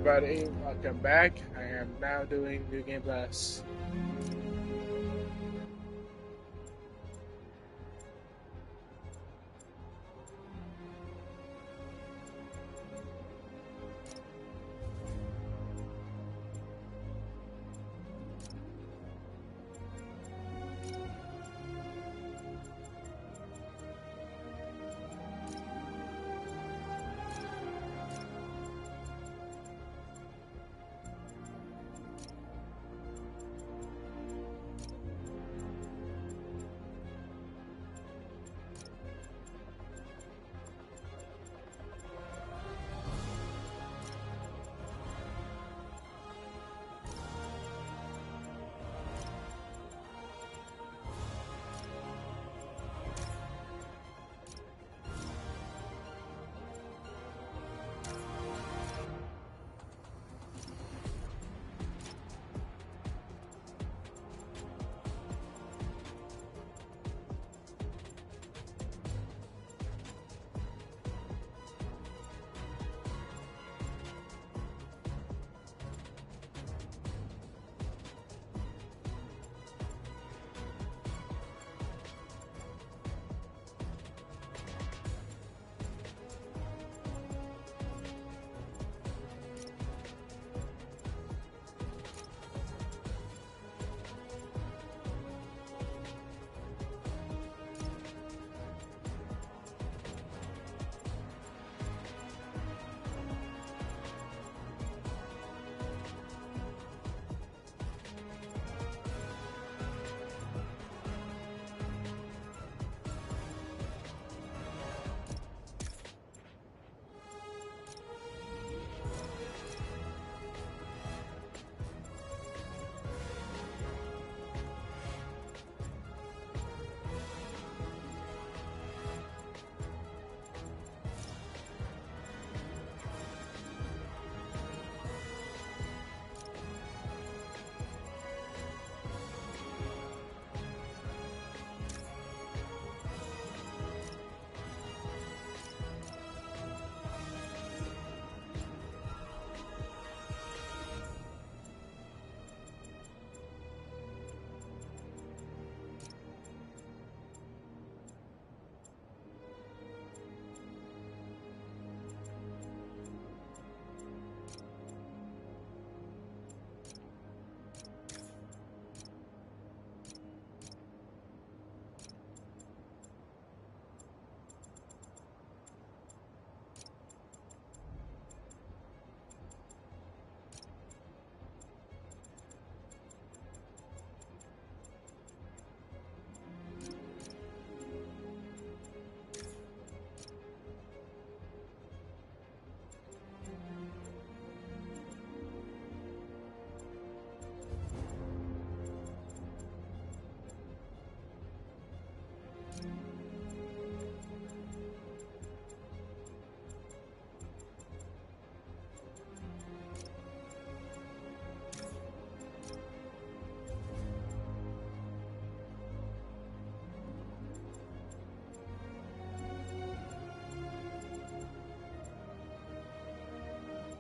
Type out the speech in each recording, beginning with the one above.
everybody, welcome back. I am now doing New Game Plus.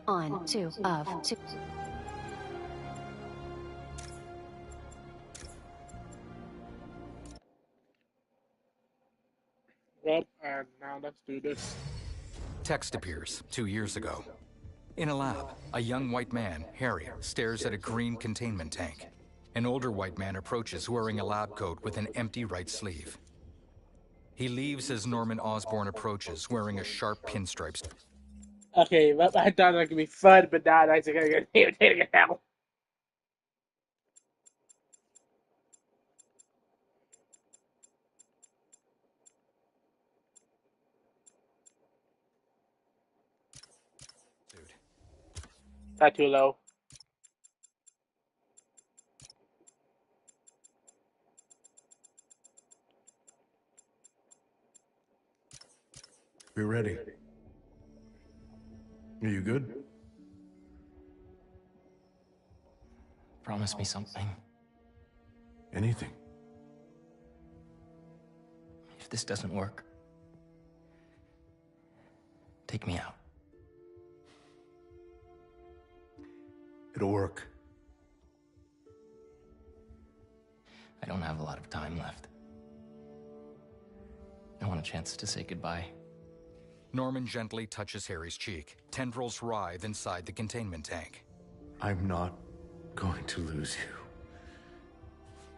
On, two, of, two. Well, now let's do this. Text appears 2 years ago. In a lab, a young white man, Harry, stares at a green containment tank. An older white man approaches wearing a lab coat with an empty right sleeve. He leaves as Norman Osborn approaches wearing a sharp pinstripes. Okay, well, I thought that could be fun, but now that's gonna get irritating now. Dude. Not too low. We're ready. Are you good? Promise me something. Anything? If this doesn't work, take me out. It'll work. I don't have a lot of time left. I want a chance to say goodbye. Norman gently touches Harry's cheek. Tendrils writhe inside the containment tank. I'm not going to lose you.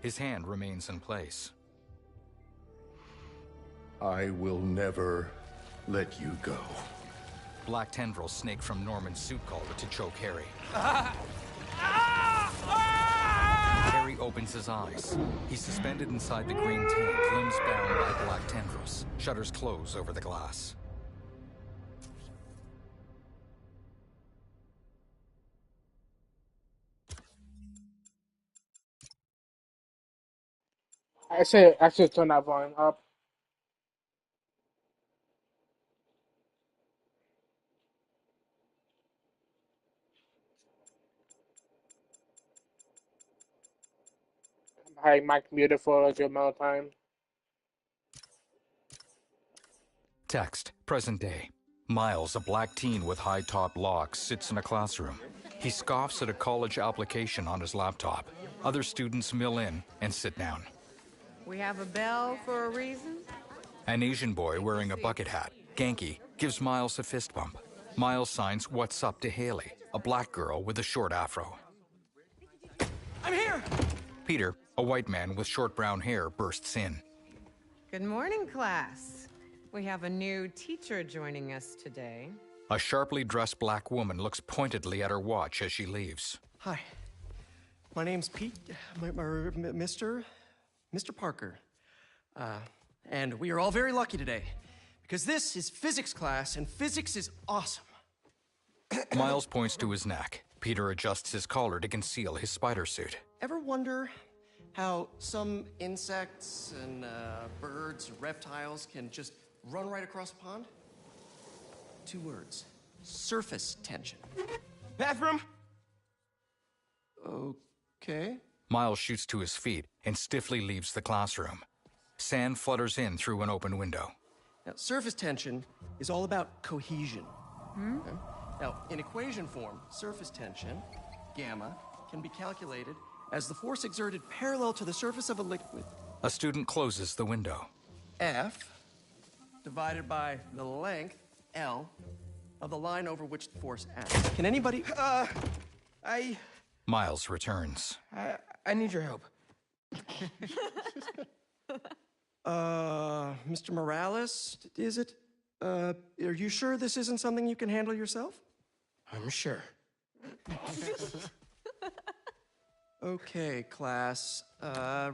His hand remains in place. I will never let you go. Black tendrils snake from Norman's suit collar to choke Harry. Harry opens his eyes. He's suspended inside the green tank, limbs bound by black tendrils. Shutters close over the glass. I should turn that volume up. Hi, Mike, beautiful as your amount of time. Text, present day. Miles, a black teen with high-top locks, sits in a classroom. He scoffs at a college application on his laptop. Other students mill in and sit down. We have a bell for a reason? An Asian boy wearing a bucket hat, Genki, gives Miles a fist bump. Miles signs "What's up" to Haley, a black girl with a short afro. I'm here! Peter, a white man with short brown hair, bursts in. Good morning, class. We have a new teacher joining us today. A sharply dressed black woman looks pointedly at her watch as she leaves. Hi. My name's Pete, Mr. Parker. And we are all very lucky today, because this is physics class, and physics is awesome. Miles points to his neck. Peter adjusts his collar to conceal his spider suit. Ever wonder how some insects and birds, reptiles can just run right across a pond? 2 words. Surface tension. Bathroom? Okay. Miles shoots to his feet and stiffly leaves the classroom. Sand flutters in through an open window. Now, surface tension is all about cohesion. Okay? Now, in equation form, surface tension, gamma, can be calculated as the force exerted parallel to the surface of a liquid. A student closes the window. F divided by the length, L, of the line over which the force acts. Can anybody... Miles returns. I need your help. Mr. Morales, is it? Are you sure this isn't something you can handle yourself? I'm sure. Okay, class.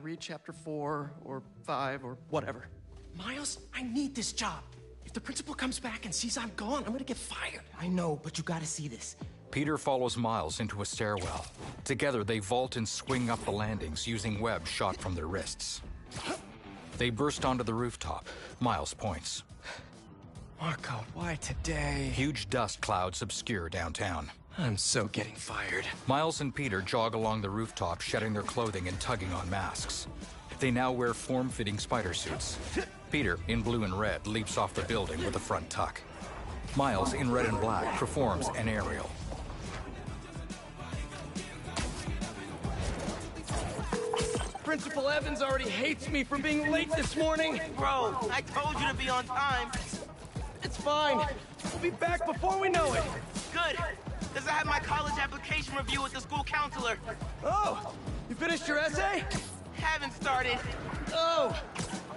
Read chapter 4 or 5 or whatever. Miles, I need this job. If the principal comes back and sees I'm gone, I'm gonna get fired. I know, but you gotta see this. Peter follows Miles into a stairwell. Together, they vault and swing up the landings using webs shot from their wrists. They burst onto the rooftop. Miles points. Marco, why today? Huge dust clouds obscure downtown. I'm so getting fired. Miles and Peter jog along the rooftop, shedding their clothing and tugging on masks. They now wear form-fitting spider suits. Peter, in blue and red, leaps off the building with a front tuck. Miles, in red and black, performs an aerial. Principal Evans already hates me for being late this morning. Bro, I told you to be on time. It's fine. We'll be back before we know it. Good, because I had my college application review with the school counselor. Oh, you finished your essay? Haven't started. Oh,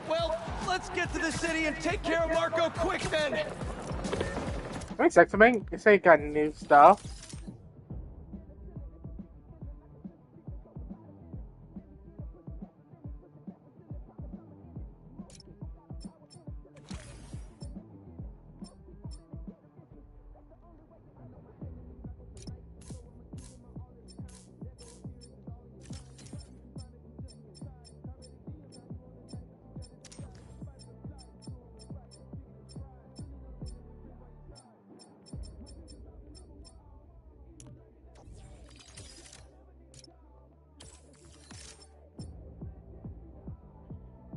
well, let's get to the city and take care of Marco quick then. Wait a second, you say you got new stuff.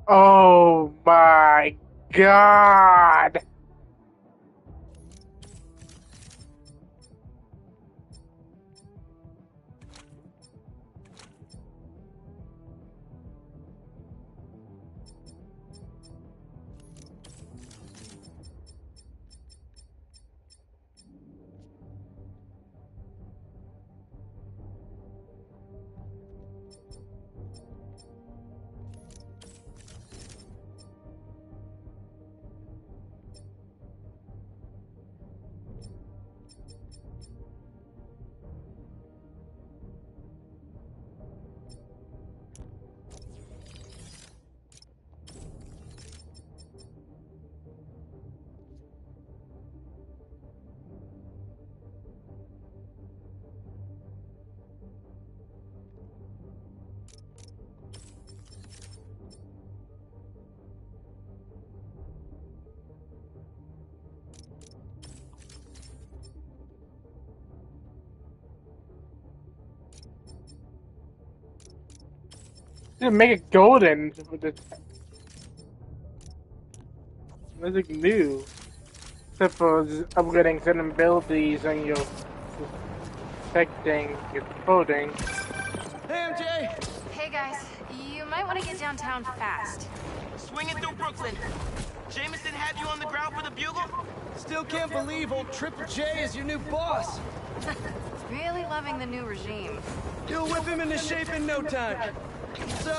Oh my God! Just make it golden with the. That's like new. Except for just upgrading certain abilities and your protecting, your clothing. Hey, MJ! Hey guys, you might want to get downtown fast. Swinging through Brooklyn. Jameson had you on the ground for the bugle? Still can't believe old Triple J is your new boss. Really loving the new regime. You'll whip him into shape in no time. So,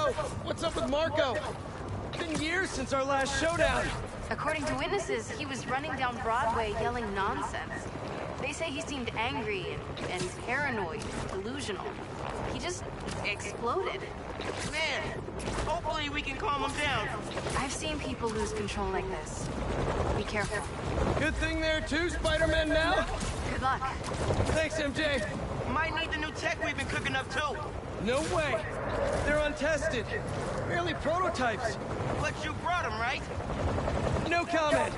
what's up with Marco? Been years since our last showdown. According to witnesses, he was running down Broadway yelling nonsense. They say he seemed angry and paranoid, delusional. He just exploded. Man, hopefully we can calm him down. I've seen people lose control like this. Be careful. Good thing there are two Spider-Men now. Good luck. Thanks, MJ. Might need the new tech we've been cooking up too. No way. They're untested. Merely prototypes. But you brought them, right? No comment.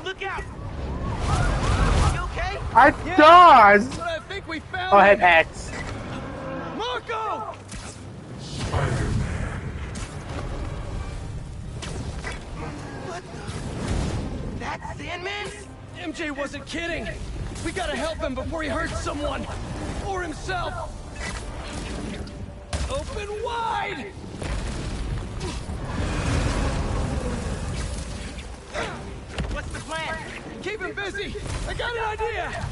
Look out! You okay? I dodged! But I think we found Oh, I him. had X. Marco! What the? That's Sandman? MJ wasn't kidding. We gotta help him before he hurts someone. Or himself. Open wide! What's the plan? Keep him busy. I got an idea.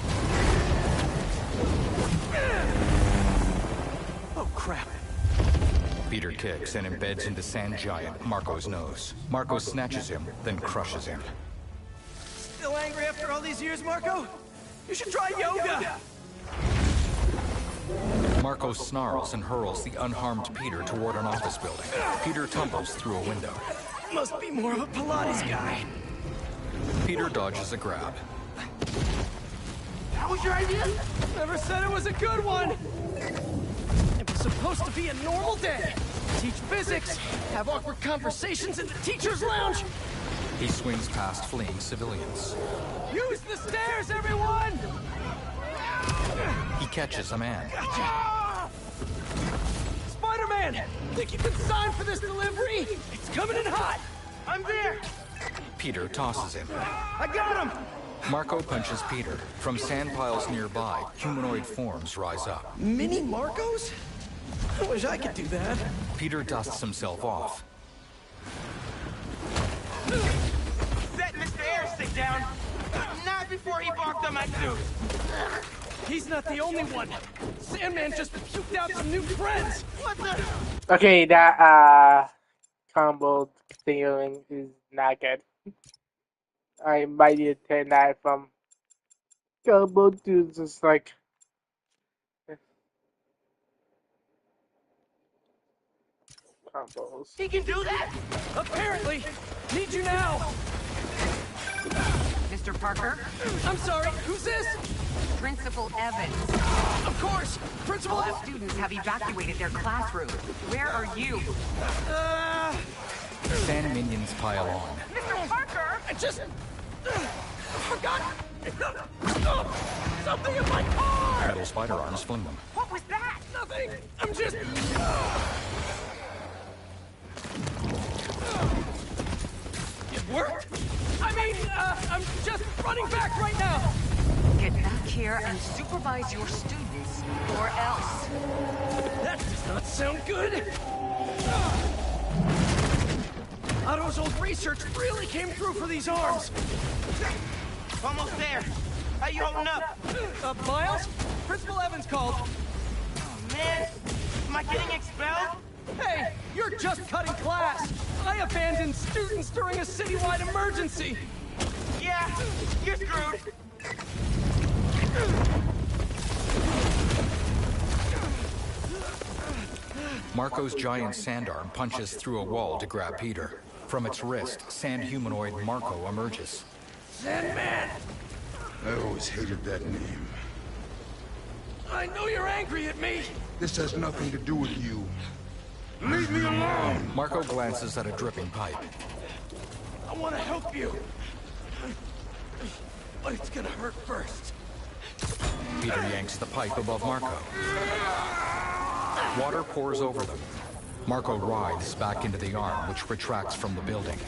Oh, crap. Peter kicks and embeds into Sand Giant Marco's nose. Marco snatches him, then crushes him. Still angry after all these years, Marco? You should try yoga. Marco snarls and hurls the unharmed Peter toward an office building. Peter tumbles through a window. Must be more of a Pilates guy. Peter dodges a grab. That was your idea? Never said it was a good one. It was supposed to be a normal day. Teach physics, have awkward conversations in the teacher's lounge. He swings past fleeing civilians. Use the stairs, everyone! He catches a man. Gotcha. Spider-Man! Think you can sign for this delivery? It's coming in hot! I'm there! Peter tosses him. I got him! Marco punches Peter. From sand piles nearby, humanoid forms rise up. Mini Marcos? I wish I could do that. Peter dusts himself off. Set Mr. Airstick down. Not before he barked on my suit. He's not the only one. Sandman just puked out some new friends. What the? Okay, that combo continuing is not good. I might need to turn that from combo to just like combos. He can do that? Apparently. Need you now. Mr. Parker, I'm sorry, who's this? Principal Evans. Of course, Principal. All students have evacuated their classroom. Where are you? Sand minions pile on. Mr. Parker! I just forgot something in my car. Metal spider arms fling them. What was that? Nothing. I'm just. It worked. I mean, I'm just running back right now. Get back here and supervise your students, or else. That does not sound good. Otto's old research really came through for these arms. Almost there. How you holding up? Miles? Principal Evans called. Oh, man. Am I getting expelled? Hey, you're just cutting class. I abandoned students during a citywide emergency. Yeah, you're screwed. Marco's giant sand arm punches through a wall to grab Peter. From its wrist, sand humanoid Marco emerges. Sandman! I always hated that name. I know you're angry at me. This has nothing to do with you. Leave me alone! Marco glances at a dripping pipe. I want to help you. but it's gonna hurt first. Peter yanks the pipe above Marco. Water pours over them. Marco writhes back into the arm, which retracts from the building.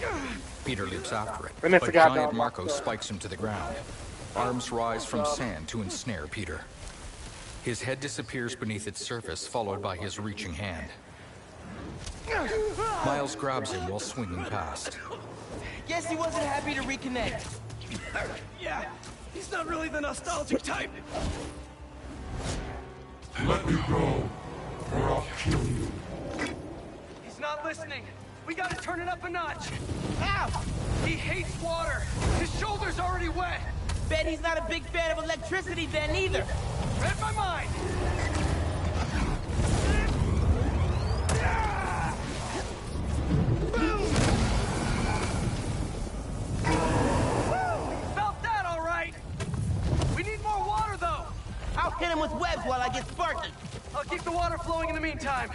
Peter leaps after it, And I but forgot giant about Marco Marco. spikes him to the ground. Arms rise from sand to ensnare Peter. His head disappears beneath its surface, followed by his reaching hand. Miles grabs him while swinging past. Guess he wasn't happy to reconnect. Yeah, he's not really the nostalgic type. Let me go, or I'll kill you. He's not listening. We gotta turn it up a notch. Ow! He hates water. His shoulder's already wet. Bet he's not a big fan of electricity then either. Read my mind. Felt that all right. We need more water though. I'll hit him with webs while I get Sparky. I'll keep the water flowing in the meantime.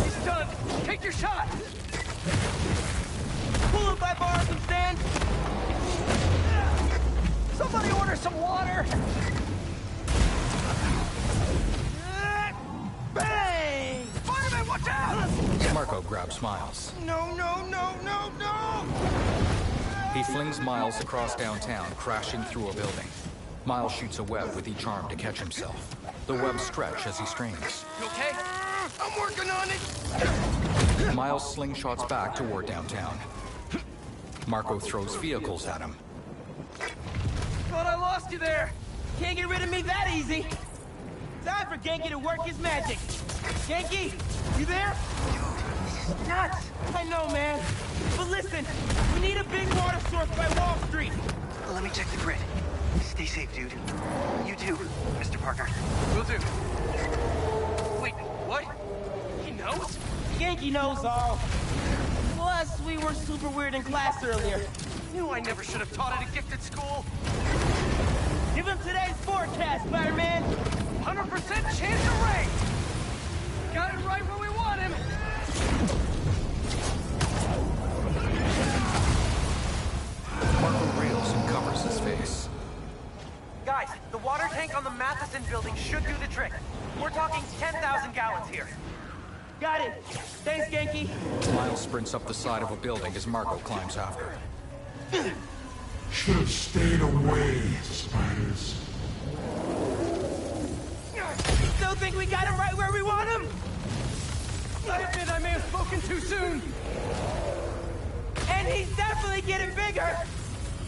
He's done. Take your shot. Cool if I borrow some sand. Somebody order some water. Bang! Spider-Man, watch out! Marco grabs Miles. No, no, no, no, no! He flings Miles across downtown, crashing through a building. Miles shoots a web with each arm to catch himself. The webs stretch as he strains. You okay? I'm working on it! Miles slingshots back toward downtown. Marco throws vehicles at him. Thought I lost you there. Can't get rid of me that easy. Time for Genki to work his magic. Genki, you there? This is nuts. I know, man. But listen, we need a big water source by Wall Street. Let me check the grid. Stay safe, dude. You too, Mr. Parker. Will do. Wait, what? He knows? Genki knows all. Plus, we were super weird in class earlier. Knew I never should have taught at a gifted school. Give him today's forecast, Spider-Man. 100% chance of rain. Got it right where we want him. Marco rails and covers his face. Guys, the water tank on the Matheson building should do the trick. We're talking 10,000 gallons here. Got it. Thanks, Genki. Miles sprints up the side of a building as Marco climbs after. Should have stayed away, spiders. Still think we got him right where we want him? I admit I may have spoken too soon. And he's definitely getting bigger.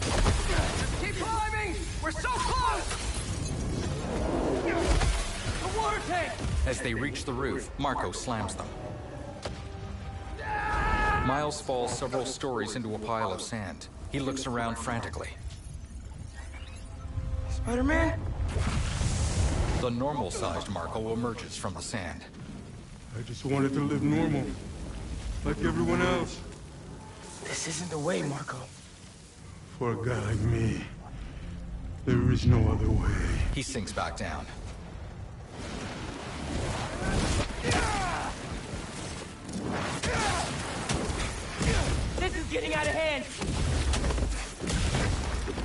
Just keep climbing. We're so close. The water tank. As they reach the roof, Marco slams them. Miles falls several stories into a pile of sand. He looks around frantically. Spider-Man? The normal-sized Marco emerges from the sand. I just wanted to live normal, like everyone else. This isn't the way, Marco. For a guy like me, there is no other way. He sinks back down. This is getting out of hand.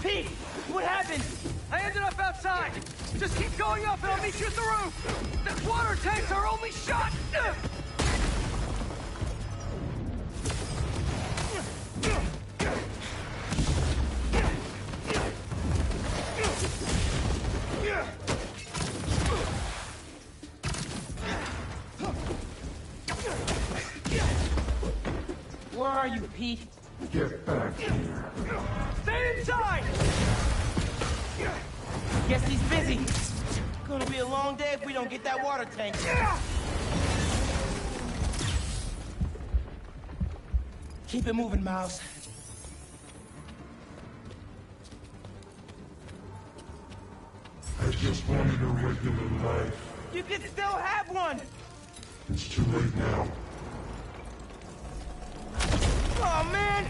Pete, what happened? I ended up outside. Just keep going up and I'll meet you at the roof. That water tank's our only shot. Where are you, Pete? Get back here. Stay inside. Guess he's busy. Gonna be a long day if we don't get that water tank. Keep it moving, Miles. I just wanted a regular life. You can still have one! It's too late now. Oh, man!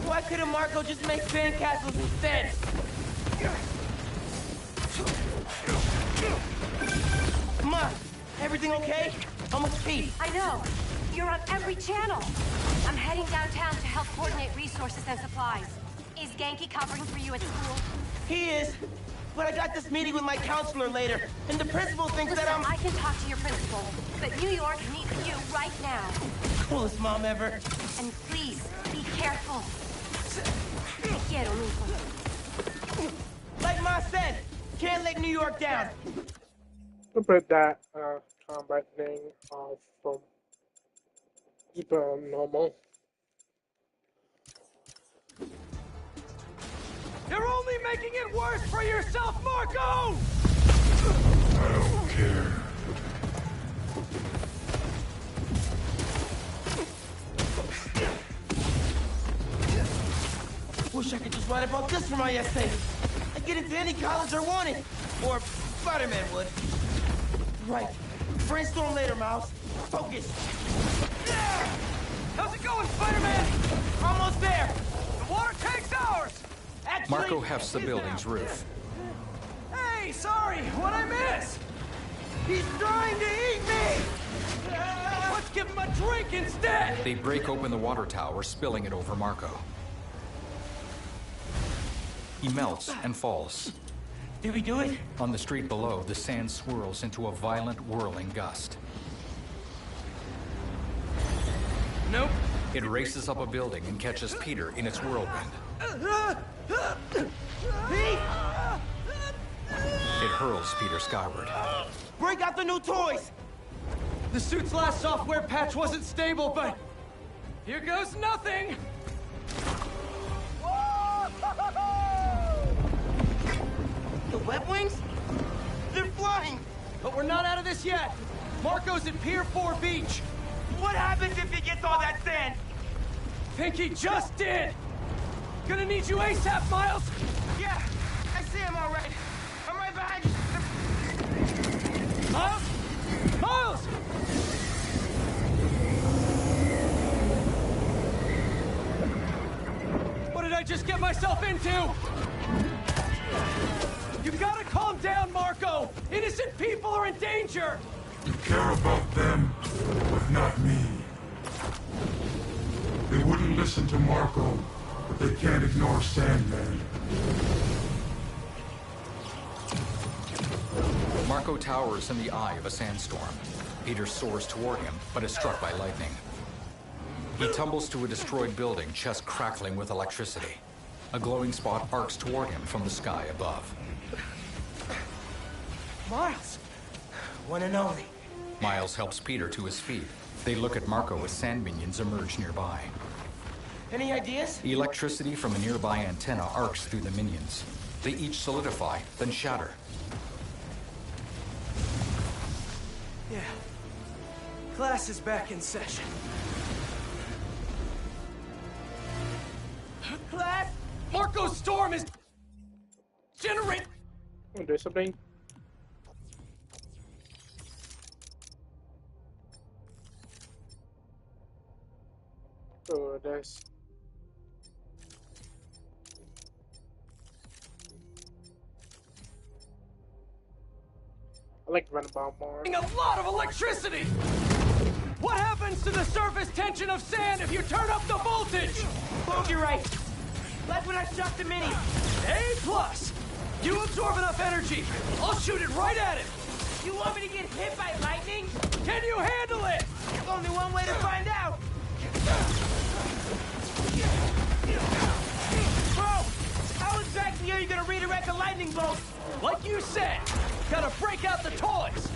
Why couldn't couldn't Marco just make sandcastles instead? Come on. Everything okay? Almost peace. I know. You're on every channel. I'm heading downtown to help coordinate resources and supplies. Is Genki covering for you at school? He is. But I got this meeting with my counselor later, and the principal thinks Listen, that I'm... I can talk to your principal, but New York needs you right now. Coolest mom ever. And please, be careful. Te quiero, mijo. Like Ma said, can't let New York down. We'll put that combat thing off from normal. You're only making it worse for yourself, Marco! I don't care. Wish I could just write about this for my essay. I'd get into any college I wanted. Or Spider-Man would. Right. Brainstorm later, Miles. Focus. Yeah! How's it going, Spider-Man? Almost there. The water tank's ours! Actually, Marco hefts the building's roof. Hey, sorry, what'd I miss? He's trying to eat me! Let's give him a drink instead! They break open the water tower, spilling it over Marco. He melts and falls. Did we do it? On the street below, the sand swirls into a violent, whirling gust. Nope. It races up a building and catches Peter in its whirlwind. Pete! It hurls Peter skyward. Break out the new toys! The suit's last software patch wasn't stable, but... here goes nothing! The web wings? They're flying! But we're not out of this yet! Marco's at Pier 4 Beach! What happens if he gets all that sand? Think he just did! Gonna need you ASAP, Miles! Yeah, I see him all right. I'm right behind you. Miles? Miles! What did I just get myself into? You gotta calm down, Marco! Innocent people are in danger! You care about them, but not me. They wouldn't listen to Marco, but they can't ignore Sandman. Marco towers in the eye of a sandstorm. Peter soars toward him, but is struck by lightning. He tumbles to a destroyed building, chest crackling with electricity. A glowing spot arcs toward him from the sky above. Miles! One and only. Miles helps Peter to his feet. They look at Marco as sand minions emerge nearby. Any ideas? Electricity from a nearby antenna arcs through the minions. They each solidify, then shatter. Yeah. Class is back in session. Class? Marco's storm is... generate... Wanna do something? Oh, this. I like running bomb more. A lot of electricity! What happens to the surface tension of sand if you turn up the voltage? Bogey right. Like when I shot the mini. A+. You absorb enough energy. I'll shoot it right at it. You want me to get hit by lightning? Can you handle it? Only one way to find out. Bro, how exactly are you gonna redirect the lightning bolt? Like you said, gotta break out the toys.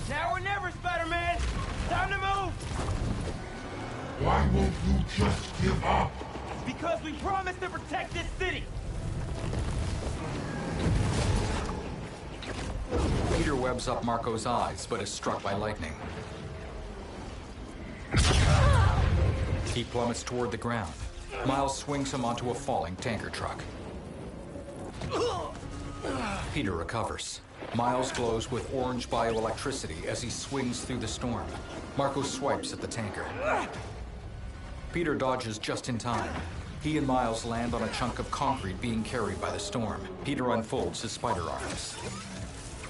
Now or never, Spider-Man. Time to move. Why won't you just give up? Because we promised to protect this city. Peter webs up Marco's eyes, but is struck by lightning. He plummets toward the ground. Miles swings him onto a falling tanker truck. Peter recovers. Miles glows with orange bioelectricity as he swings through the storm. Marco swipes at the tanker. Peter dodges just in time. He and Miles land on a chunk of concrete being carried by the storm. Peter unfolds his spider arms.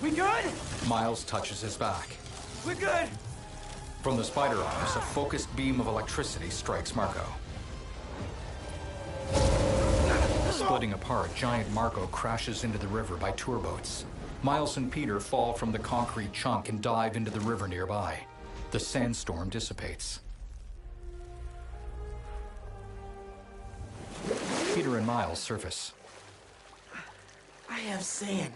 We good? Miles touches his back. We're good. From the spider arms, a focused beam of electricity strikes Marco. Splitting apart, giant Marco crashes into the river by tour boats. Miles and Peter fall from the concrete chunk and dive into the river nearby. The sandstorm dissipates. Peter and Miles surface. I have sand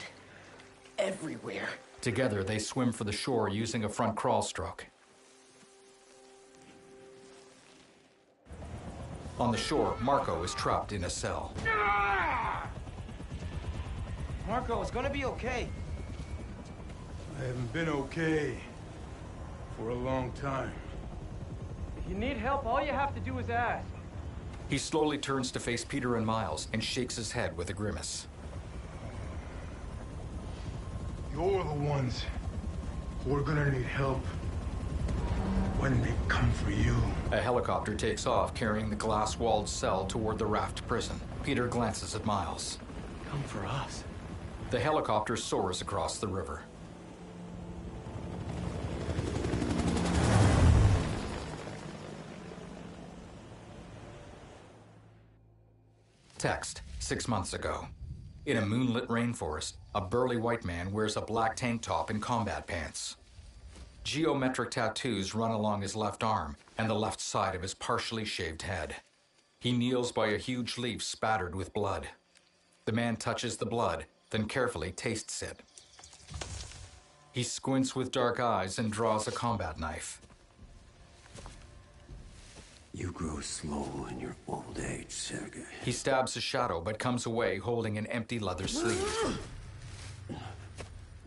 everywhere. Together, they swim for the shore using a front crawl stroke. On the shore, Marco is trapped in a cell. Marco, it's gonna be okay. I haven't been okay for a long time. If you need help, all you have to do is ask. He slowly turns to face Peter and Miles and shakes his head with a grimace. You're the ones who are gonna need help when they come for you. A helicopter takes off, carrying the glass-walled cell toward the raft prison. Peter glances at Miles. Come for us. The helicopter soars across the river. Text, 6 months ago. In a moonlit rainforest, a burly white man wears a black tank top and combat pants. Geometric tattoos run along his left arm and the left side of his partially shaved head. He kneels by a huge leaf spattered with blood. The man touches the blood, then carefully tastes it. He squints with dark eyes and draws a combat knife. You grow slow in your old age, Sergei. He stabs a shadow but comes away holding an empty leather sleeve.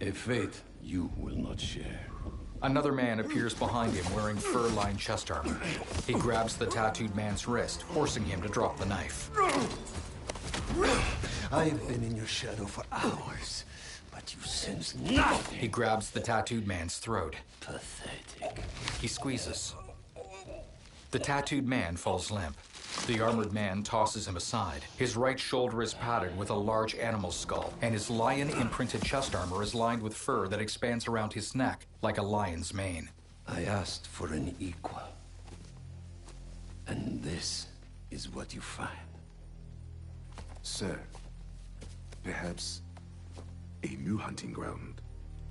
A fate you will not share. Another man appears behind him wearing fur-lined chest armor. He grabs the tattooed man's wrist, forcing him to drop the knife. I have been in your shadow for hours, but you sense nothing. He grabs the tattooed man's throat. Pathetic. He squeezes. The tattooed man falls limp. The armored man tosses him aside. His right shoulder is padded with a large animal skull, and his lion-imprinted chest armor is lined with fur that expands around his neck like a lion's mane. I asked for an equal. And this is what you find. Sir, perhaps a new hunting ground.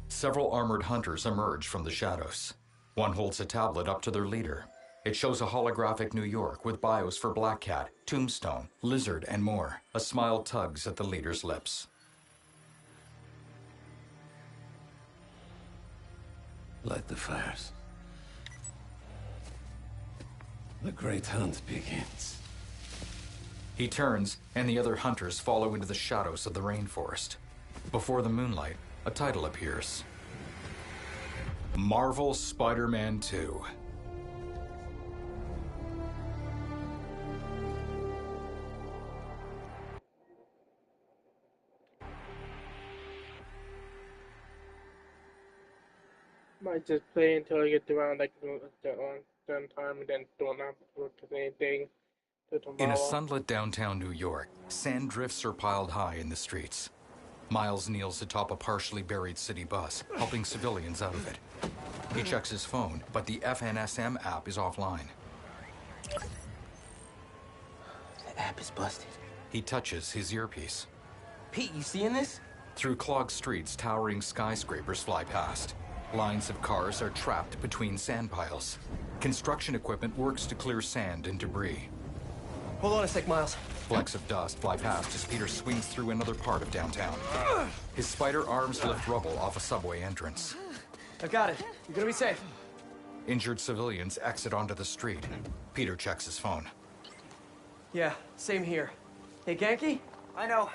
Several armored hunters emerge from the shadows. One holds a tablet up to their leader. It shows a holographic New York with bios for Black Cat, Tombstone, Lizard, and more. A smile tugs at the leader's lips. Light the fires. The great hunt begins. He turns, and the other hunters follow into the shadows of the rainforest. Before the moonlight, a title appears. Marvel Spider-Man 2. Might just play until I get around like done time and then don't have to look at anything till tomorrow. In a sunlit downtown New York, sand drifts are piled high in the streets. Miles kneels atop a partially buried city bus, helping civilians out of it. He checks his phone, but the FNSM app is offline. The app is busted. He touches his earpiece. Pete, you seeing this? Through clogged streets, towering skyscrapers fly past. Lines of cars are trapped between sand piles. Construction equipment works to clear sand and debris. Hold on a sec, Miles. Flecks of dust fly past as Peter swings through another part of downtown. His spider arms lift rubble off a subway entrance. I got it. You're gonna be safe. Injured civilians exit onto the street. Peter checks his phone. Yeah, same here. Hey, Ganke? I know.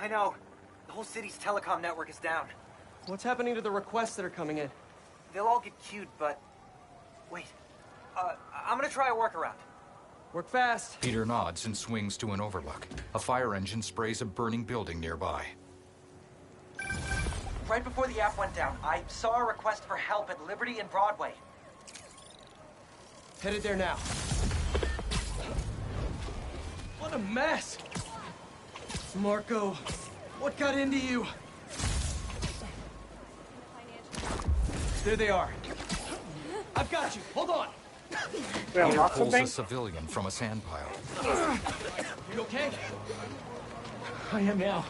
The whole city's telecom network is down. What's happening to the requests that are coming in? They'll all get queued, but... Wait. I'm gonna try a workaround. Work fast. Peter nods and swings to an overlook. A fire engine sprays a burning building nearby. Right before the app went down, I saw a request for help at Liberty and Broadway. Headed there now. What a mess! Marco, what got into you? There they are. I've got you. Hold on. Peter pulls a civilian from a sand pile. You okay? I am now.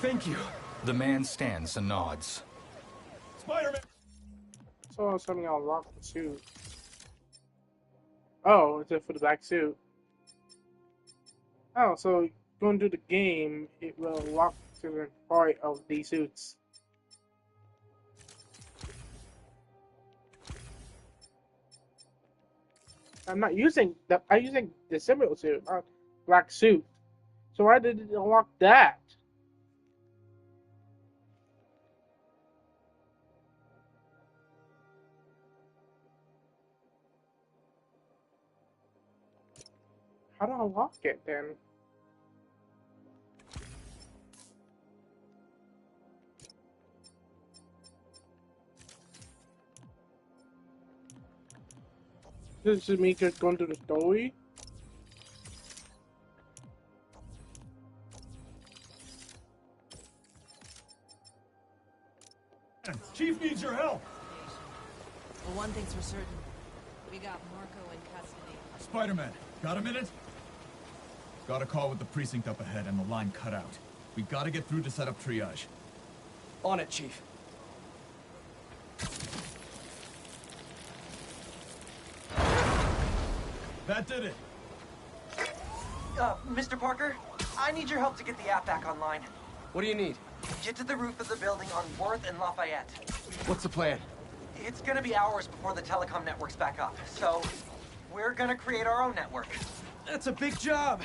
Thank you. The man stands and nods. Spider-Man! So something I'll unlock the suit. Oh, is it for the black suit? Oh, so going to the game, it will unlock certain part of these suits. I'm using the symbiote suit, not black suit. So why did it unlock that? How do I unlock it then? This is me just going to the story. Chief needs your help. Well, one thing's for certain. We got Marco in custody. Spider-Man, got a minute? Got a call with the precinct up ahead and the line cut out. We gotta get through to set up triage. On it, Chief. That did it. Mr. Parker, I need your help to get the app back online. What do you need? Get to the roof of the building on Worth and Lafayette. What's the plan? It's gonna be hours before the telecom network's back up, so we're gonna create our own network. That's a big job.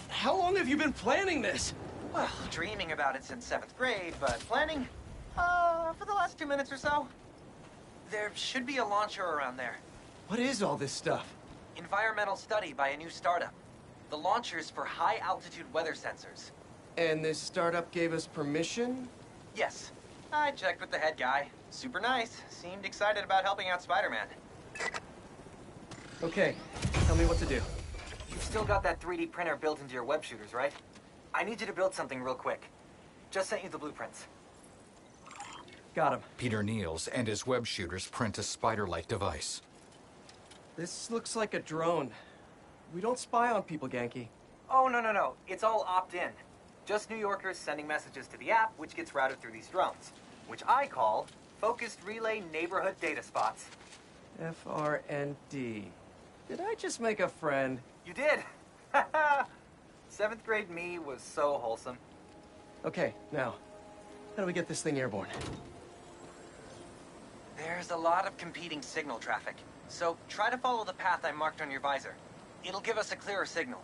How long have you been planning this? Well, dreaming about it since 7th grade, but planning, for the last 2 minutes or so. There should be a launcher around there. What is all this stuff? Environmental study by a new startup. The launcher's for high-altitude weather sensors. And this startup gave us permission? Yes. I checked with the head guy. Super nice. Seemed excited about helping out Spider-Man. Okay, tell me what to do. You've still got that 3D printer built into your web shooters, right? I need you to build something real quick. Just sent you the blueprints. Got him. Peter kneels and his web shooters print a spider-like device. This looks like a drone. We don't spy on people, Ganke. Oh, no. It's all opt-in. Just New Yorkers sending messages to the app, which gets routed through these drones, which I call Focused Relay Neighborhood Data Spots. FRND. Did I just make a friend? You did! 7th grade me was so wholesome. Okay, now, how do we get this thing airborne? There's a lot of competing signal traffic, so try to follow the path I marked on your visor. It'll give us a clearer signal.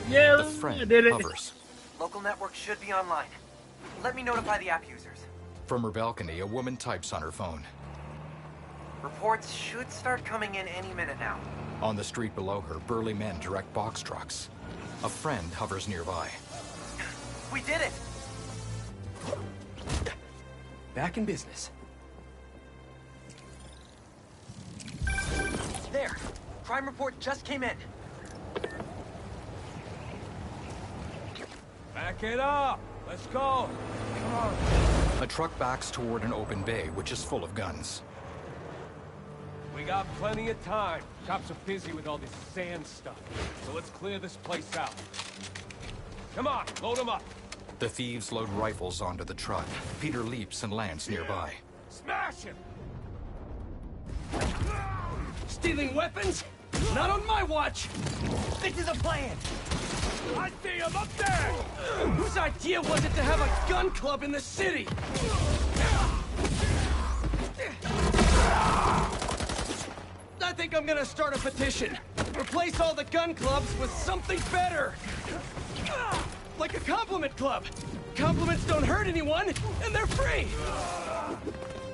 Yeah, the friend hovers. Local network should be online. Let me notify the app users. From her balcony, a woman types on her phone. Reports should start coming in any minute now. On the street below her, burly men direct box trucks. A friend hovers nearby. We did it! Back in business. There! Crime report just came in. Back it up! Let's go! Come on. A truck backs toward an open bay, which is full of guns. We got plenty of time. Cops are busy with all this sand stuff. So let's clear this place out. Come on, load them up. The thieves load rifles onto the truck. Peter leaps and lands nearby. Smash him! Stealing weapons? Not on my watch! This is a plan! I see him up there! Whose idea was it to have a gun club in the city? I think I'm gonna start a petition. Replace all the gun clubs with something better! Like a compliment club! Compliments don't hurt anyone, and they're free!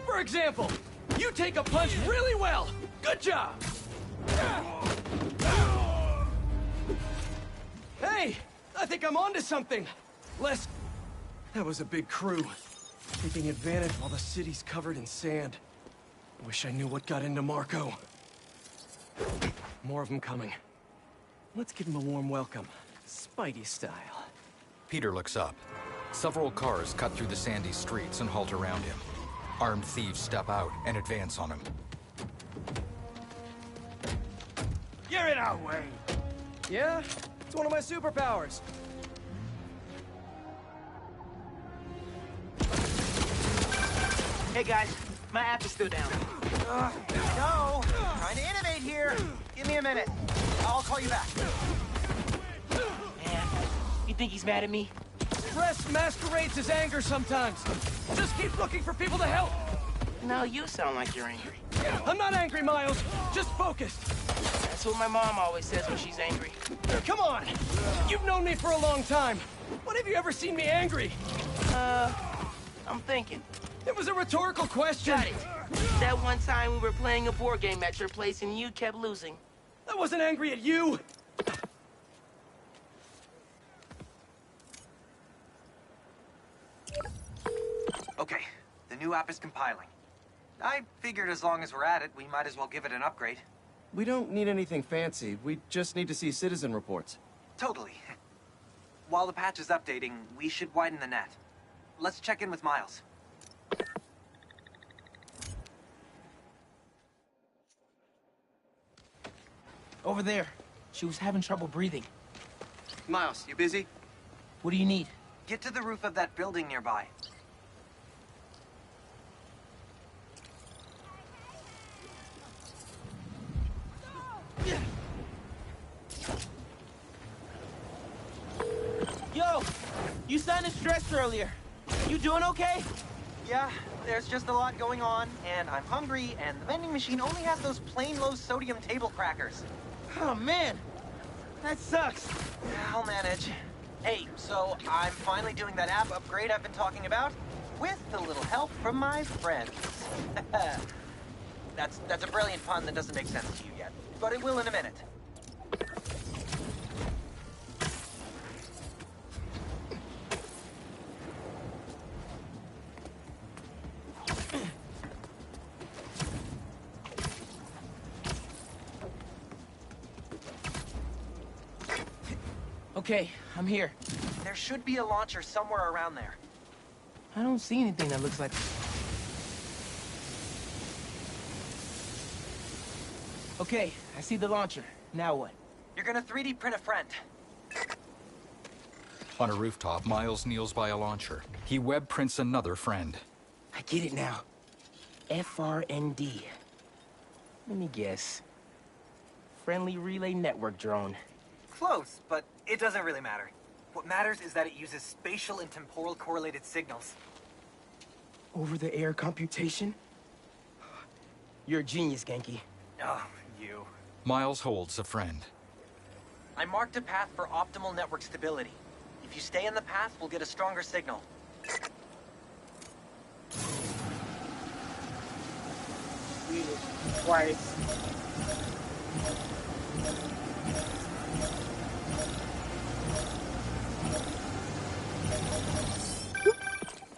For example, you take a punch really well! Good job! Hey! I think I'm onto something! That was a big crew. Taking advantage while the city's covered in sand. Wish I knew what got into Marco. More of them coming. Let's give him a warm welcome. Spidey style. Peter looks up. Several cars cut through the sandy streets and halt around him. Armed thieves step out and advance on him. You're in our way. Yeah? It's one of my superpowers. Hey guys, my app is still down. No! Trying to innovate here! Give me a minute. I'll call you back. Man, you think he's mad at me? Stress masquerades as anger sometimes. Just keep looking for people to help. No, you sound like you're angry. I'm not angry, Miles. Just focused. That's what my mom always says when she's angry. Come on! You've known me for a long time. When have you ever seen me angry? I'm thinking. It was a rhetorical question. Got it. That one time we were playing a board game at your place and you kept losing. I wasn't angry at you. Okay, the new app is compiling. I figured as long as we're at it, we might as well give it an upgrade. We don't need anything fancy. We just need to see citizen reports. Totally. While the patch is updating, we should widen the net. Let's check in with Miles. Over there. She was having trouble breathing. Miles, you busy? What do you need? Get to the roof of that building nearby. Yo! You sounded stressed earlier. You doing okay? Yeah, there's just a lot going on, and I'm hungry, and the vending machine only has those plain low-sodium table crackers. Oh, man. That sucks. I'll manage. Hey, so I'm finally doing that app upgrade I've been talking about, with a little help from my friends. That's a brilliant pun that doesn't make sense to you yet, but it will in a minute. Okay, I'm here. There should be a launcher somewhere around there. I don't see anything that looks like... Okay, I see the launcher. Now what? You're gonna 3D print a friend. On a rooftop, Miles kneels by a launcher. He web prints another friend. I get it now. FRND. Let me guess. Friendly Relay Network drone. Close, but it doesn't really matter. What matters is that it uses spatial and temporal correlated signals. Over-the-air computation? You're a genius, Genki. Oh, you. Miles holds a friend. I marked a path for optimal network stability. If you stay in the path, we'll get a stronger signal. Twice.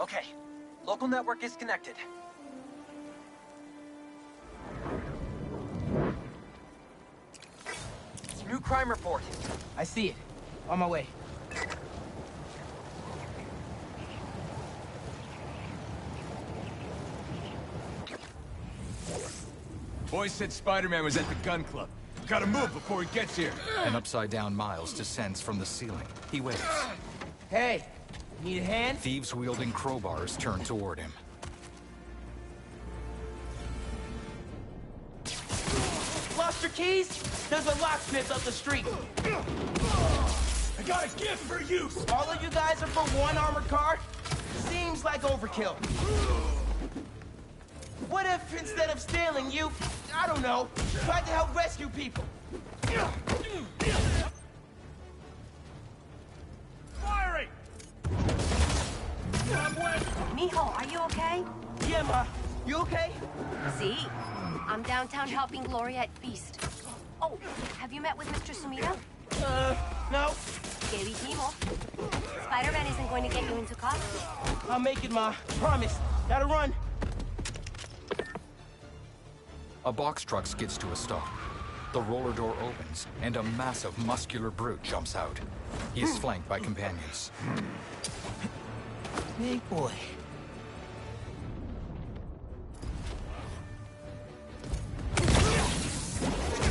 Okay, local network is connected. New crime report. I see it. On my way. Boys said Spider-Man was at the gun club. Gotta move before he gets here. An upside-down Miles descends from the ceiling. He waves. Hey, need a hand? Thieves wielding crowbars turn toward him. Lost your keys? There's a locksmith up the street. I got a gift for you! All of you guys are for one armored car? Seems like overkill. What if, instead of stealing, you, I don't know, tried to help rescue people? Firing! Mijo, are you okay? Yeah, Ma. You okay? See? I'm downtown helping Gloria at Feast. Oh, have you met with Mr. Sumida? No. Que dijimos. Spider-Man isn't going to get you into custody. I'll make it, Ma. Promise. Gotta run. A box truck skids to a stop. The roller door opens, and a massive, muscular brute jumps out. He is flanked by companions. Big boy.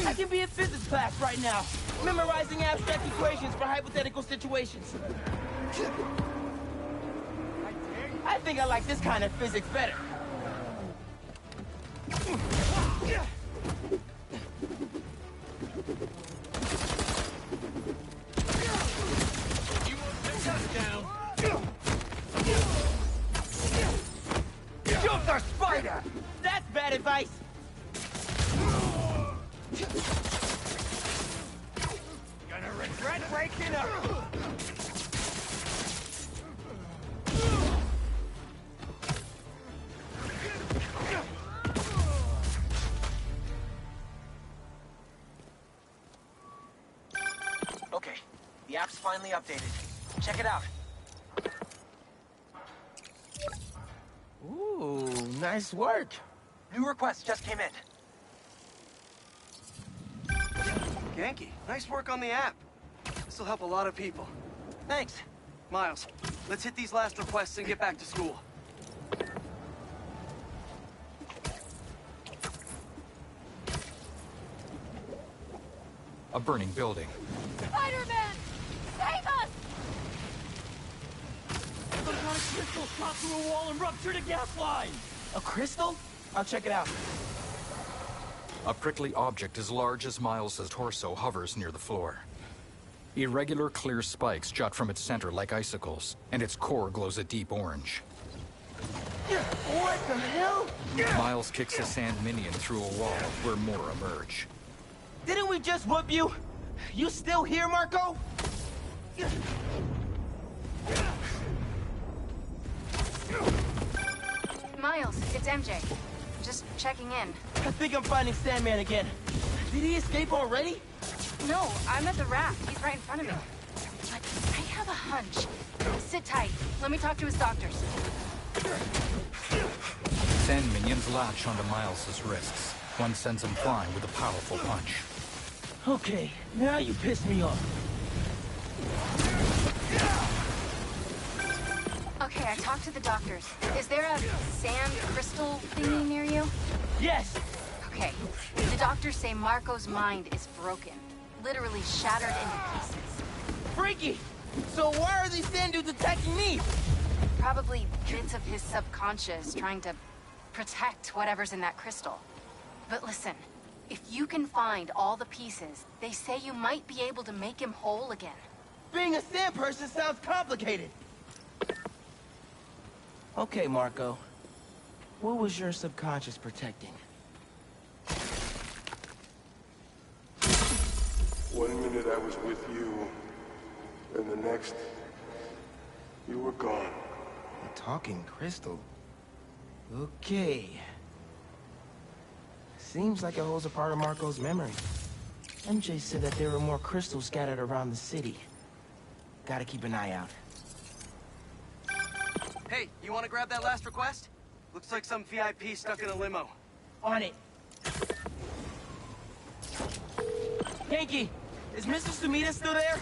I can be in physics class right now, memorizing abstract equations for hypothetical situations. I think I like this kind of physics better. Touchdown! Shoot the spider! That's bad advice! Gonna regret waking up! Okay, the app's finally updated. Check it out. Ooh, nice work. New request just came in. Genki, nice work on the app. This'll help a lot of people. Thanks. Miles, let's hit these last requests and get back to school. A burning building. Spider-Man! Save us! Some kind of crystal shot through a wall and ruptured a gas line! A crystal? I'll check it out. A prickly object as large as Miles' torso hovers near the floor. Irregular clear spikes jut from its center like icicles, and its core glows a deep orange. What the hell? Miles kicks a sand minion through a wall where more emerge. Didn't we just whoop you? You still here, Marco? Miles, it's MJ. Just checking in. I think I'm finding Sandman again. Did he escape already? No, I'm at the raft. He's right in front of me. But I have a hunch. Sit tight. Let me talk to his doctors. Sand minions latch onto Miles' wrists. One sends him flying with a powerful punch. Okay, now you piss me off. Okay, I talked to the doctors. Is there a sand crystal thingy near you? Yes! Okay. The doctors say Marco's mind is broken. Literally shattered into pieces. Freaky! So why are these sand dudes attacking me? Probably bits of his subconscious trying to protect whatever's in that crystal. But listen, if you can find all the pieces, they say you might be able to make him whole again. Being a sand person sounds complicated. Okay, Marco. What was your subconscious protecting? One minute I was with you, and the next, you were gone. A talking crystal? Okay. Seems like it holds a part of Marco's memory. MJ said that there were more crystals scattered around the city. Gotta keep an eye out. Hey, you want to grab that last request? Looks like some VIP stuck in a limo. On it. Genki, is Mr. Sumida still there?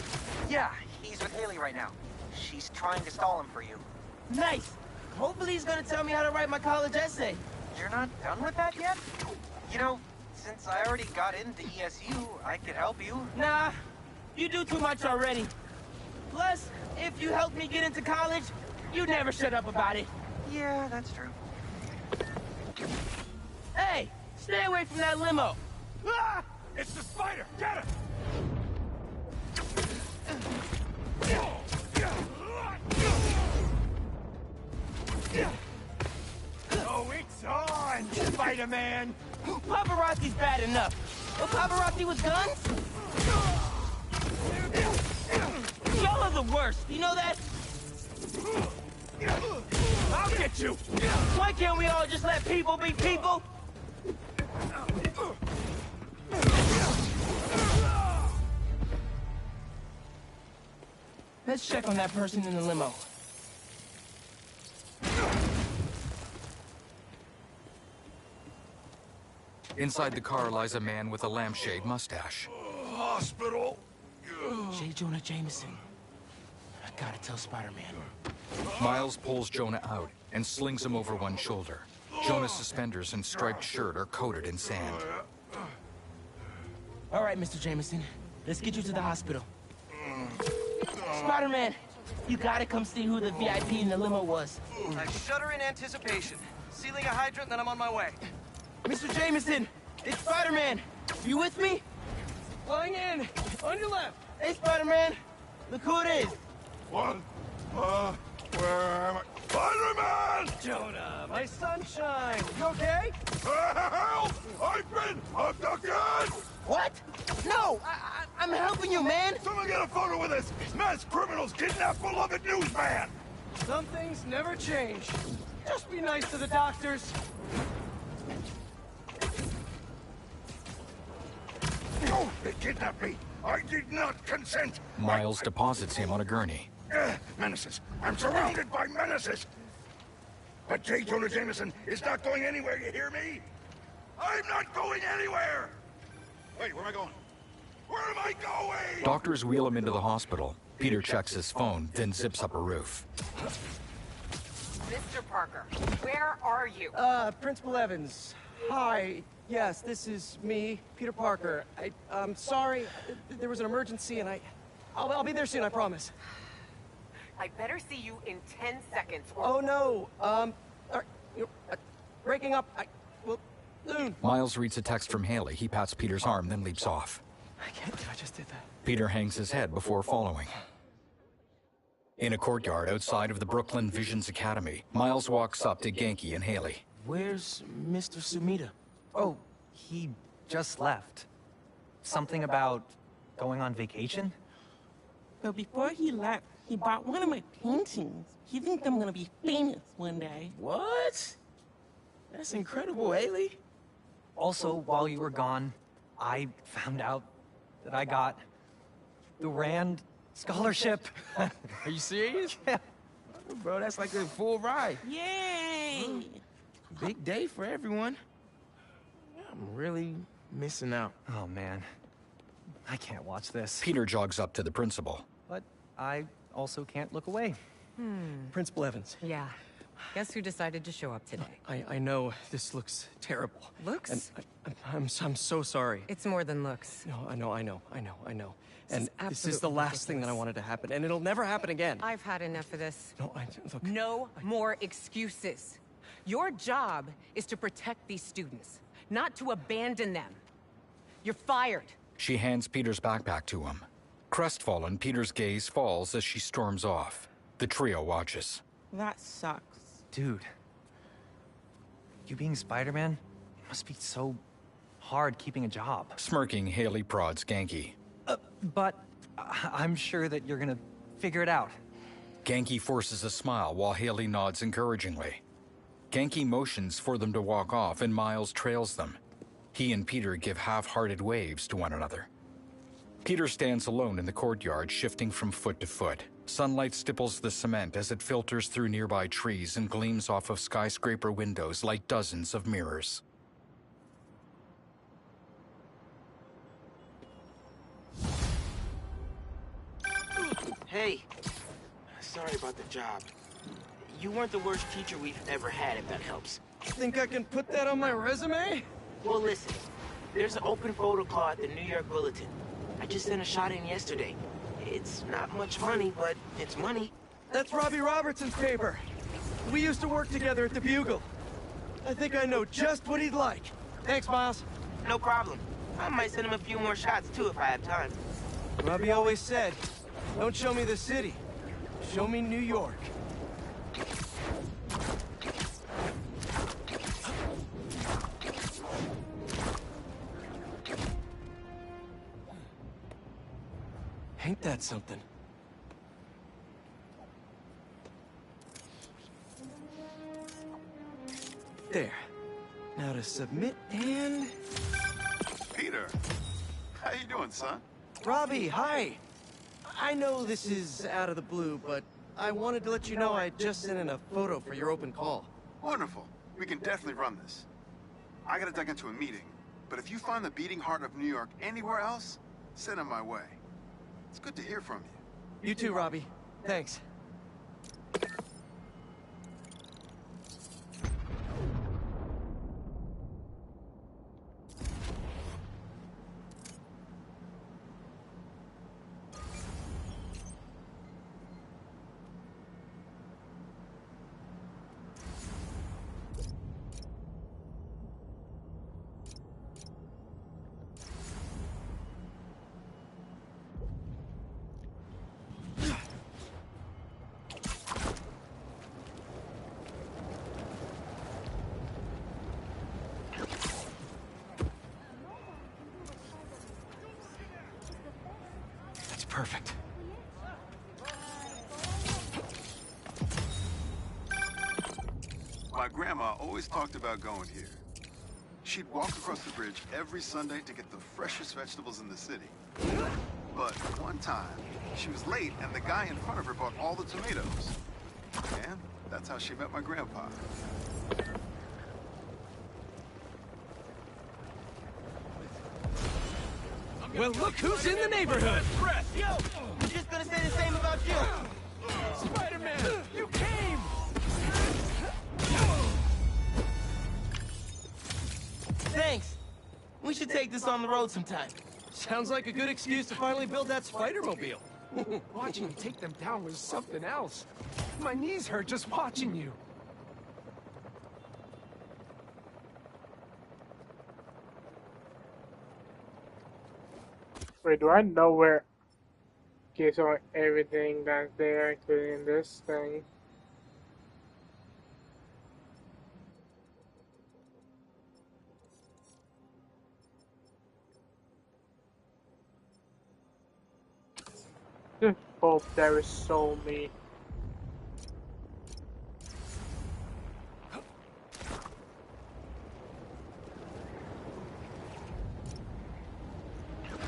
Yeah, he's with Haley right now. She's trying to stall him for you. Nice. Hopefully he's gonna tell me how to write my college essay. You're not done with that yet? You know, since I already got into ESU, I could help you. Nah, you do too much already. Plus, if you helped me get into college, you never shut up about it. Yeah, that's true. Hey, stay away from that limo. Ah! It's the spider! Get it! Oh, it's on, Spider-Man! Paparazzi's bad enough. A paparazzi with guns? Y'all are the worst, you know that? I'll get you! Why can't we all just let people be people? Let's check on that person in the limo. Inside the car lies a man with a lampshade mustache. Hospital. J. Jonah Jameson. I gotta tell Spider-Man. Miles pulls Jonah out and slings him over one shoulder. Jonah's suspenders and striped shirt are coated in sand. All right, Mr. Jameson. Let's get you to the hospital. Spider-Man, you gotta come see who the VIP in the limo was. I shudder in anticipation. Sealing a hydrant, then I'm on my way. Mr. Jameson, it's Spider-Man. You with me? Flying in. On your left. Hey, Spider-Man. Look who it is. What? Where am I? Spider-Man! Jonah, my sunshine. You okay? Help! I've been abducted! What? No, I'm helping you, man. Someone get a photo with this! Mass criminals kidnap beloved newsman! Some things never change. Just be nice to the doctors. No, they kidnapped me! I did not consent! Miles deposits him on a gurney. Menaces! I'm surrounded by menaces! But J. Jonah Jameson is not going anywhere, you hear me? I'm not going anywhere! Wait, where am I going? Where am I going? Doctors wheel him into the hospital. Peter checks his phone, then zips up a roof. Mr. Parker, where are you? Principal Evans. Hi. Yes, this is me, Peter Parker. I'm sorry. There was an emergency and I'll be there soon, I promise. I better see you in 10 seconds or... Oh no. Breaking up. Well, soon. Miles reads a text from Haley. He pats Peter's arm, then leaps off. I can't believe I just did that. Peter hangs his head before following. In a courtyard outside of the Brooklyn Visions Academy, Miles walks up to Genki and Haley. Where's Mr. Sumida? Oh, he just left. Something about going on vacation? But before he left, he bought one of my paintings. He thinks I'm gonna be famous one day. What? That's incredible, Haley. Also, while you were gone, I found out that I got the Rand Scholarship. Are you serious? Yeah. Bro, that's like a full ride. Yay! Big day for everyone. I'm really missing out. Oh, man. I can't watch this. Peter jogs up to the principal. But I also can't look away. Principal Evans. Yeah. Guess who decided to show up today? I know this looks terrible. Looks? And I'm so sorry. It's more than looks. No, I know. And this is the last thing that I wanted to happen, and it'll never happen again. I've had enough of this. No, look. No more excuses. Your job is to protect these students, not to abandon them. You're fired. She hands Peter's backpack to him. Crestfallen, Peter's gaze falls as she storms off. The trio watches. That sucks. Dude. You being Spider-Man? It must be so hard keeping a job. Smirking, Haley prods Genki. But I'm sure that you're gonna figure it out. Genki forces a smile while Haley nods encouragingly. Genki motions for them to walk off and Miles trails them. He and Peter give half-hearted waves to one another. Peter stands alone in the courtyard, shifting from foot to foot. Sunlight stipples the cement as it filters through nearby trees and gleams off of skyscraper windows like dozens of mirrors. Hey, sorry about the job. You weren't the worst teacher we've ever had, if that helps. Think I can put that on my resume? Well, listen. There's an open photo call at the New York Bulletin. I just sent a shot in yesterday. It's not much money, but it's money. That's Robbie Robertson's paper. We used to work together at the Bugle. I think I know just what he'd like. Thanks, Miles. No problem. I might send him a few more shots, too, if I have time. Robbie always said, don't show me the city. Show me New York. Ain't that something? There. Now to submit and... Peter, how you doing, son? Robbie, hi! I know this is out of the blue, but I wanted to let you know I just sent in a photo for your open call. Wonderful. We can definitely run this. I gotta duck into a meeting, but if you find the beating heart of New York anywhere else, send it my way. It's good to hear from you. You too, Robbie. Thanks. Perfect. My grandma always talked about going here. She'd walk across the bridge every Sunday to get the freshest vegetables in the city. But one time, she was late and the guy in front of her bought all the tomatoes. And that's how she met my grandpa. Well, look who's in the neighborhood! Yo! I'm just gonna say the same about you! Spider-Man! You came! Thanks! We should take this on the road sometime. Sounds like a good excuse to finally build that Spider-Mobile. Watching you take them down was something else. My knees hurt just watching you. Wait, do I know where? Okay, so everything that's there, including this thing. Just hope there is so me.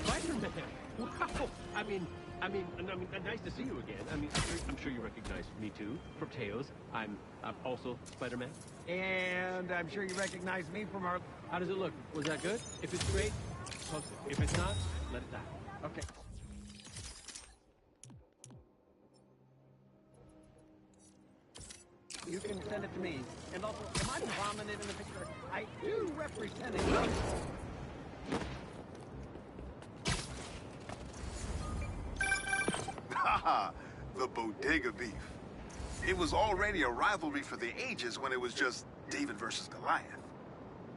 Spider-Man! Wow! I mean, nice to see you again. I'm sure you recognize me too from Teos. I'm also Spider-Man. And I'm sure you recognize me from our... How does it look? Was that good? If it's great, post it. If it's not, let it die. Okay. You can send it to me. And also, am I prominent in the picture? I do represent it. Haha, the bodega beef. It was already a rivalry for the ages when it was just David versus Goliath.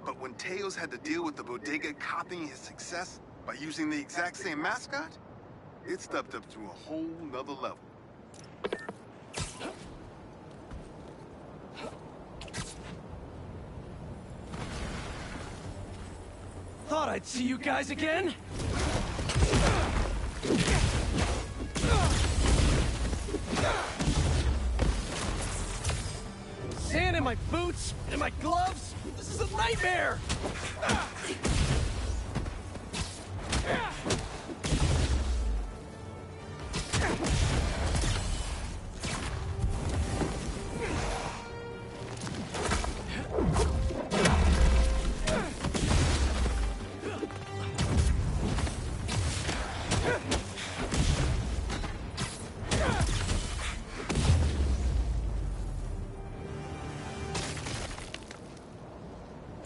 But when Teos had to deal with the bodega copying his success by using the exact same mascot, it stepped up to a whole nother level. Thought I'd see you guys again? Sand in my boots, and my gloves. This is a nightmare!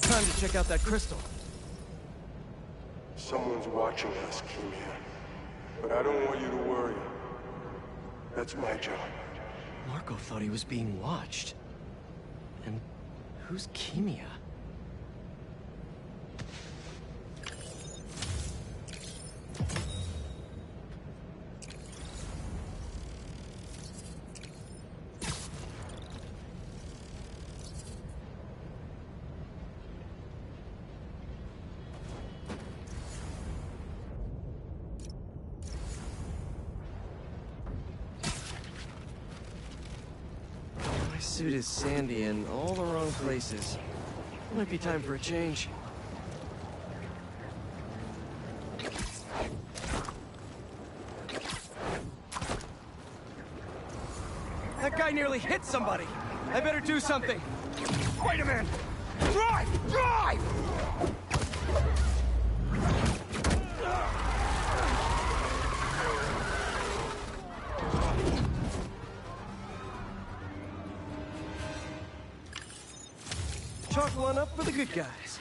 Time to check out that crystal. Someone's watching us, Keemia. But I don't want you to worry. That's my job. Marco thought he was being watched. And who's Keemia? suit is sandy in all the wrong places. Might be time for a change. That guy nearly hit somebody. I better do something. Wait a minute! Drive! Drive! Chalk one up for the good guys.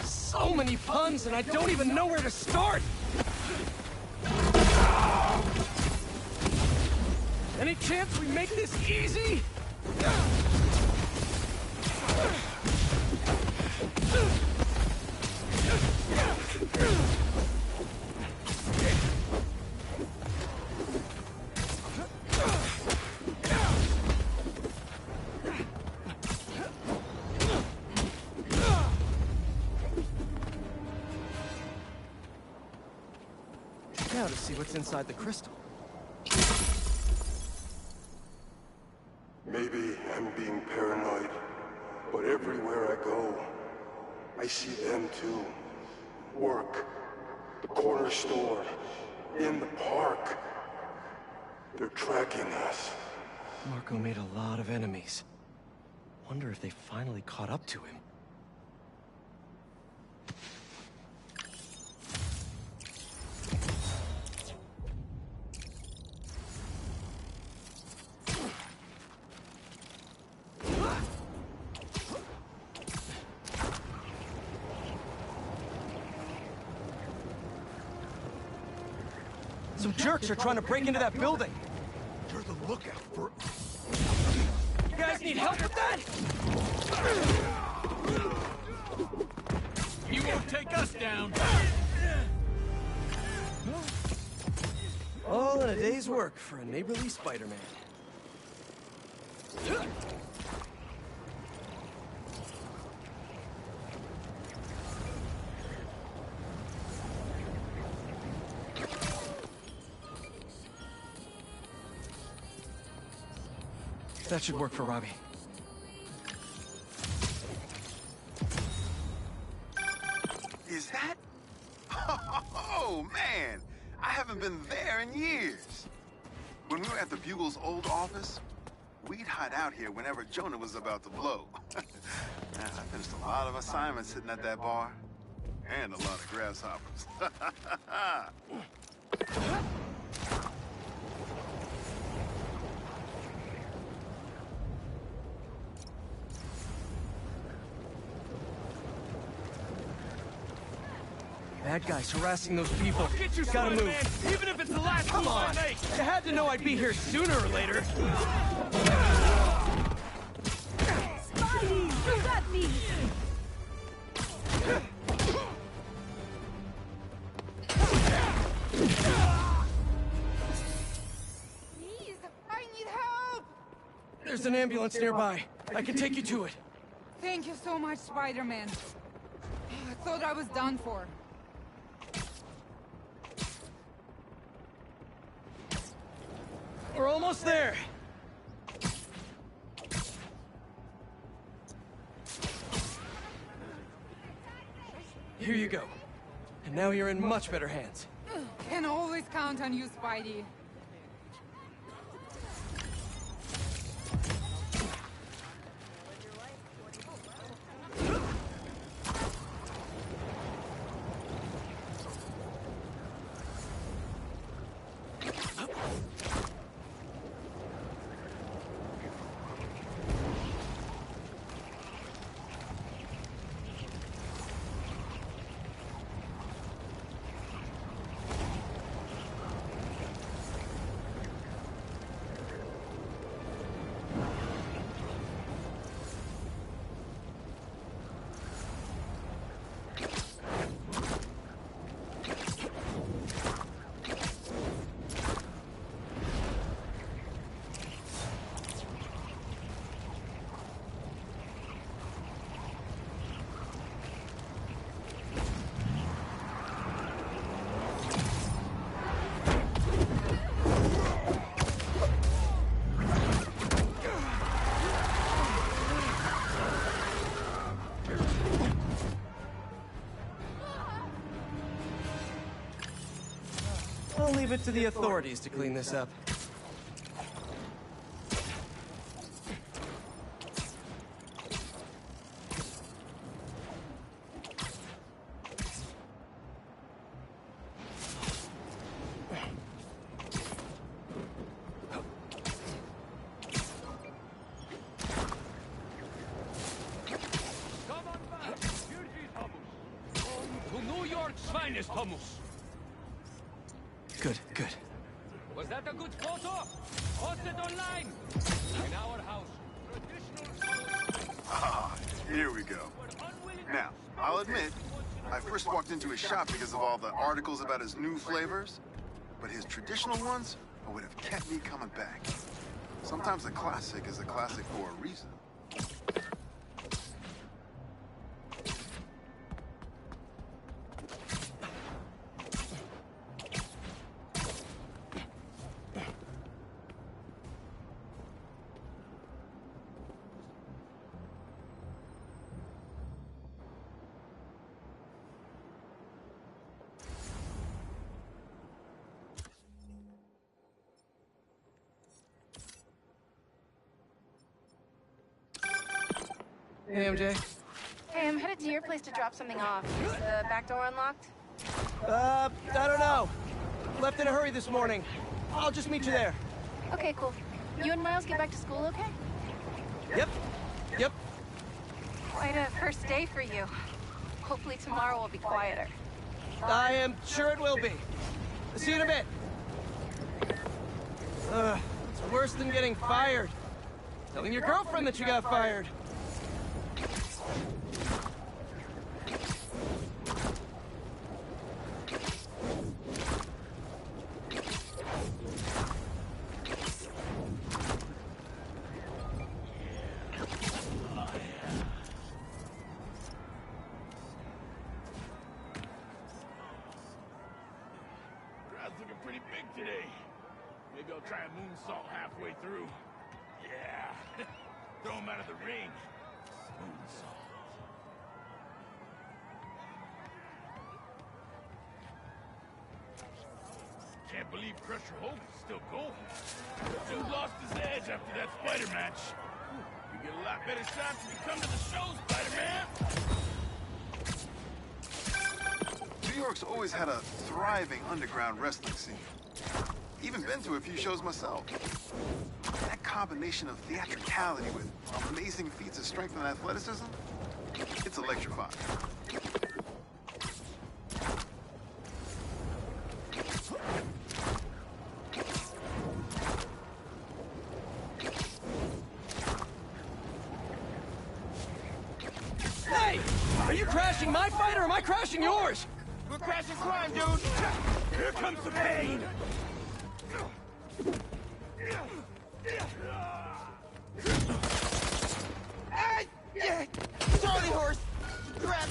So many puns, and I don't even know where to start! Any chance we make this easy? Now to see what's inside the crystal. Maybe I'm being paranoid, but everywhere I go, I see them too. Work, the corner store, in the park. They're tracking us. Marco made a lot of enemies. Wonder if they finally caught up to him. Some jerks are trying to break into that building. You're the lookout for... You guys need help with that? You won't take us down. All in a day's work for a neighborly Spider-Man. That should work for Robbie. Is that? Oh, man! I haven't been there in years. When we were at the Bugle's old office, we'd hide out here whenever Jonah was about to blow. I finished a lot of assignments sitting at that bar. And a lot of grasshoppers. Bad guys harassing those people. Get you Gotta move. Man, even if it's the last Come move on! I make. You had to know I'd be here sooner or later. Spidey, you got these! Please, I need help! There's an ambulance nearby. I can take you to it. Thank you so much, Spider-Man. I thought I was done for. We're almost there. Here you go. And now you're in much better hands. Can always count on you, Spidey. I'll leave it to the authorities to clean this up. finest hummus. Good, good. Was that a good photo? Post it online. In our house. Ah, here we go. Now, I'll admit, I first walked into his shop because of all the articles about his new flavors, but his traditional ones would have kept me coming back. Sometimes a classic is a classic for a reason. Hey, MJ. Hey, I'm headed to your place to drop something off. Is the back door unlocked? I don't know. Left in a hurry this morning. I'll just meet you there. Okay, cool. You and Miles get back to school okay? Yep. Quite a first day for you. Hopefully tomorrow will be quieter. I am sure it will be. See you in a bit. It's worse than getting fired. Telling your girlfriend that you got fired. Looking pretty big today. Maybe I'll try a moonsault halfway through. Yeah. Throw him out of the ring. Moonsault. Can't believe Crusher Hope is still going. Dude lost his edge after that spider match. You get a lot better shots if you come to the show, Spider-Man. New York's always had a thriving underground wrestling scene. Even been to a few shows myself. That combination of theatricality with amazing feats of strength and athleticism, it's electrifying. Hey! Are you crashing my fight or am I crashing yours? We're crashing crime, dude! Here comes the pain! Charlie horse! Crap!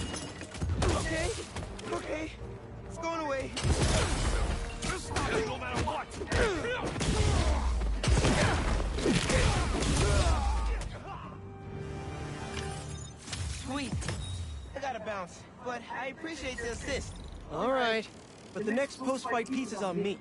Okay. It's going away. This is no matter what! Sweet. I gotta bounce, but I appreciate the assist. All right, but the next post-fight piece is on me.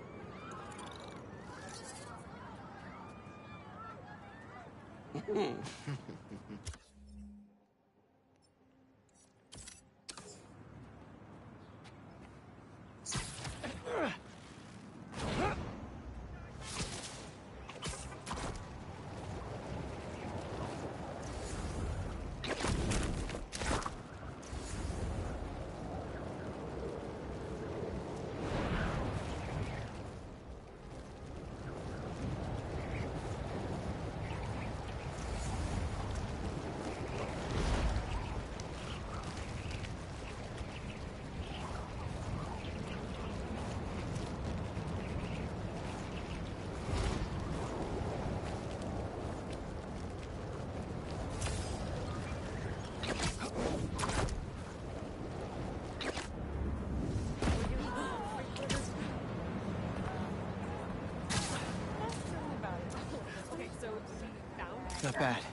Not bad.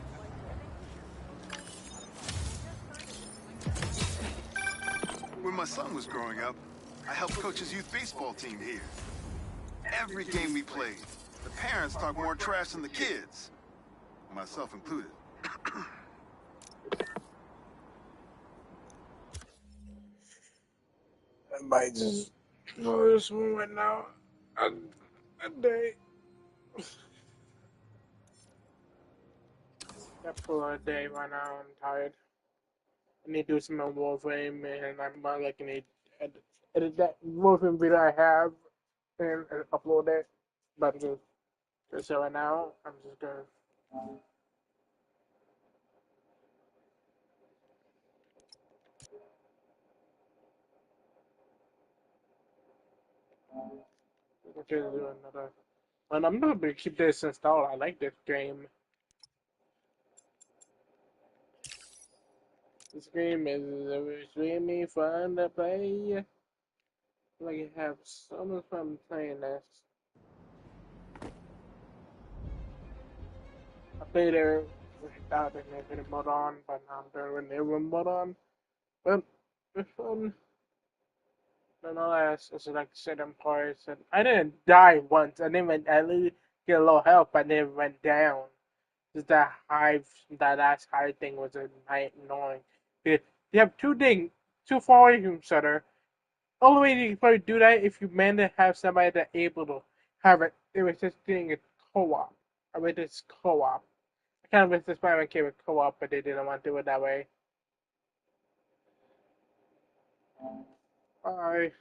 When my son was growing up, I helped coach his youth baseball team here. every game we played. The parents talk more trash than the kids. Myself included. I might just go this one right now. A day. That's for a day right now. I'm tired. I need to do some more Warframe, and I'm like I need to edit that Warframe video I have and upload it. But just so right now, I'm just gonna. Just do another. And I'm gonna keep this installed. I like this game. This game is extremely fun to play. Like I have so much fun playing this. I played it without the Infinite mode on, but now I'm doing the new mode on. But it's fun. Nonetheless, it's like certain parts, and I didn't die once. I didn't at least get a little health, but then it went down. Just that last hive thing was annoying. You have two far away from each other. Only way you can probably do that if you manage to have somebody that's able to have it. It was just doing a co-op. I mean, it's co-op. I kind of wish this Spider-Man came with co-op, but they didn't want to do it that way. Bye.